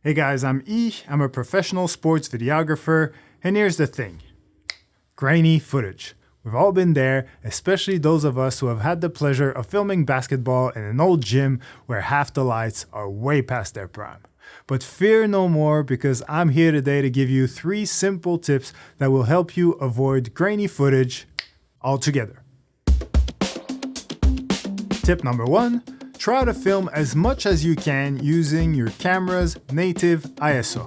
Hey guys, I'm E. I'm a professional sports videographer, and here's the thing. Grainy footage. We've all been there, especially those of us who have had the pleasure of filming basketball in an old gym where half the lights are way past their prime. But fear no more, because I'm here today to give you 3 simple tips that will help you avoid grainy footage altogether. Tip number 1. Try to film as much as you can using your camera's native ISO.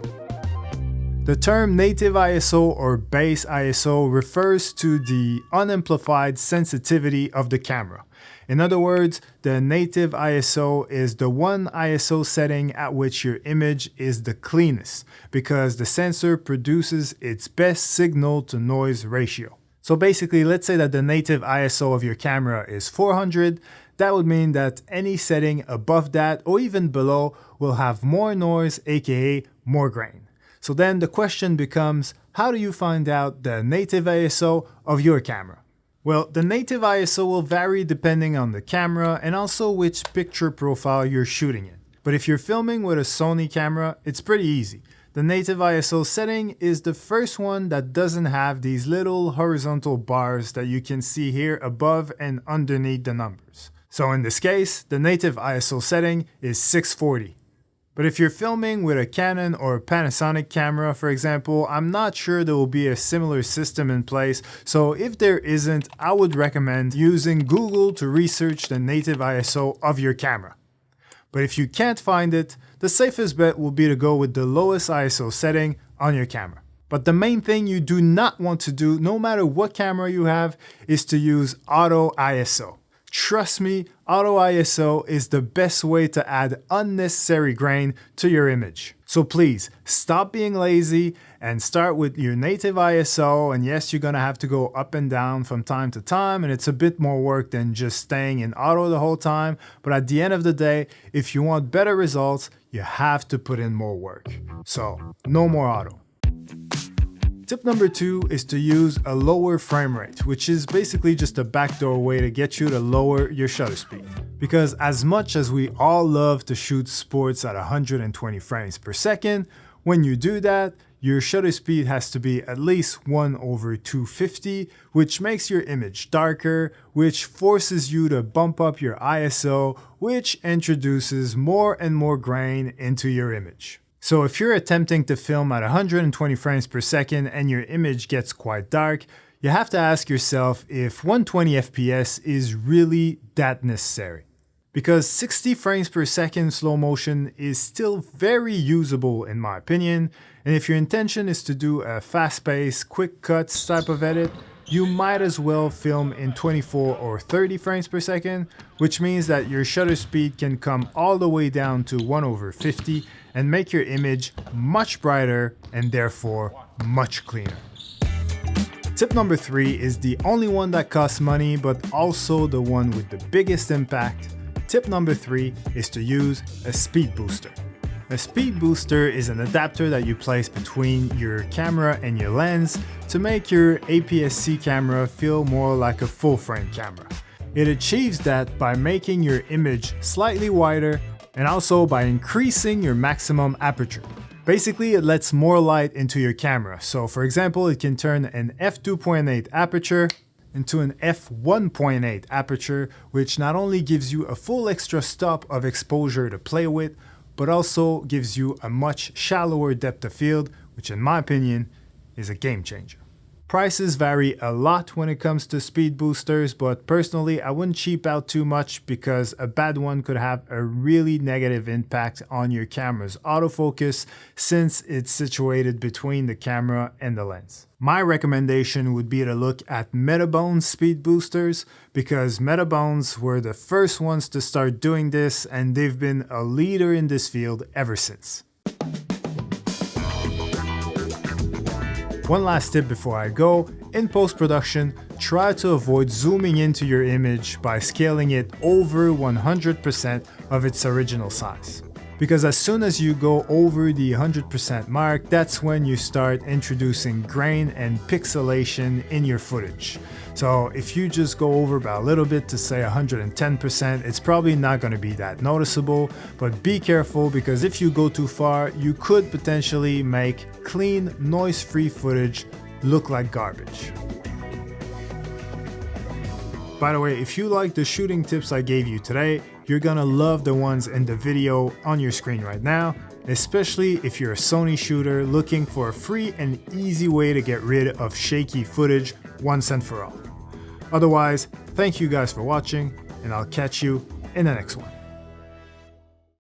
The term native ISO or base ISO refers to the unamplified sensitivity of the camera. In other words, the native ISO is the one ISO setting at which your image is the cleanest, because the sensor produces its best signal to noise ratio. So basically, let's say that the native ISO of your camera is 400. That would mean that any setting above that or even below will have more noise, aka more grain. So then the question becomes, how do you find out the native ISO of your camera? Well, the native ISO will vary depending on the camera and also which picture profile you're shooting in. But if you're filming with a Sony camera, it's pretty easy. The native ISO setting is the first one that doesn't have these little horizontal bars that you can see here above and underneath the numbers. So in this case, the native ISO setting is 640. But if you're filming with a Canon or a Panasonic camera, for example, I'm not sure there will be a similar system in place, so if there isn't, I would recommend using Google to research the native ISO of your camera. But if you can't find it, the safest bet will be to go with the lowest ISO setting on your camera. But the main thing you do not want to do, no matter what camera you have, is to use auto ISO. Trust me, auto ISO is the best way to add unnecessary grain to your image. So please, stop being lazy and start with your native ISO. And yes, you're gonna have to go up and down from time to time, and it's a bit more work than just staying in auto the whole time. But at the end of the day, if you want better results, you have to put in more work. So, no more auto. Tip number 2 is to use a lower frame rate, which is basically just a backdoor way to get you to lower your shutter speed. Because as much as we all love to shoot sports at 120 frames per second, when you do that, your shutter speed has to be at least 1/250, which makes your image darker, which forces you to bump up your ISO, which introduces more and more grain into your image. So if you're attempting to film at 120 frames per second and your image gets quite dark, you have to ask yourself if 120 FPS is really that necessary. Because 60 frames per second slow motion is still very usable in my opinion, and if your intention is to do a fast-paced, quick cuts type of edit, you might as well film in 24 or 30 frames per second, which means that your shutter speed can come all the way down to 1/50 and make your image much brighter and therefore much cleaner. Tip number 3 is the only one that costs money, but also the one with the biggest impact. Tip number 3 is to use a speed booster. A speed booster is an adapter that you place between your camera and your lens to make your APS-C camera feel more like a full-frame camera. It achieves that by making your image slightly wider and also by increasing your maximum aperture. Basically, it lets more light into your camera. So for example, it can turn an f2.8 aperture into an f1.8 aperture, which not only gives you a full extra stop of exposure to play with, but also gives you a much shallower depth of field, which in my opinion is a game changer. Prices vary a lot when it comes to speed boosters, but personally I wouldn't cheap out too much because a bad one could have a really negative impact on your camera's autofocus since it's situated between the camera and the lens. My recommendation would be to look at Metabone's speed boosters, because Metabones were the first ones to start doing this and they've been a leader in this field ever since. One last tip before I go, in post-production, try to avoid zooming into your image by scaling it over 100% of its original size. Because as soon as you go over the 100% mark, that's when you start introducing grain and pixelation in your footage. So if you just go over by a little bit to say 110%, it's probably not going to be that noticeable, but be careful because if you go too far, you could potentially make clean, noise-free footage look like garbage. By the way, if you like the shooting tips I gave you today, you're gonna love the ones in the video on your screen right now, especially if you're a Sony shooter looking for a free and easy way to get rid of shaky footage once and for all. Otherwise, thank you guys for watching, and I'll catch you in the next one.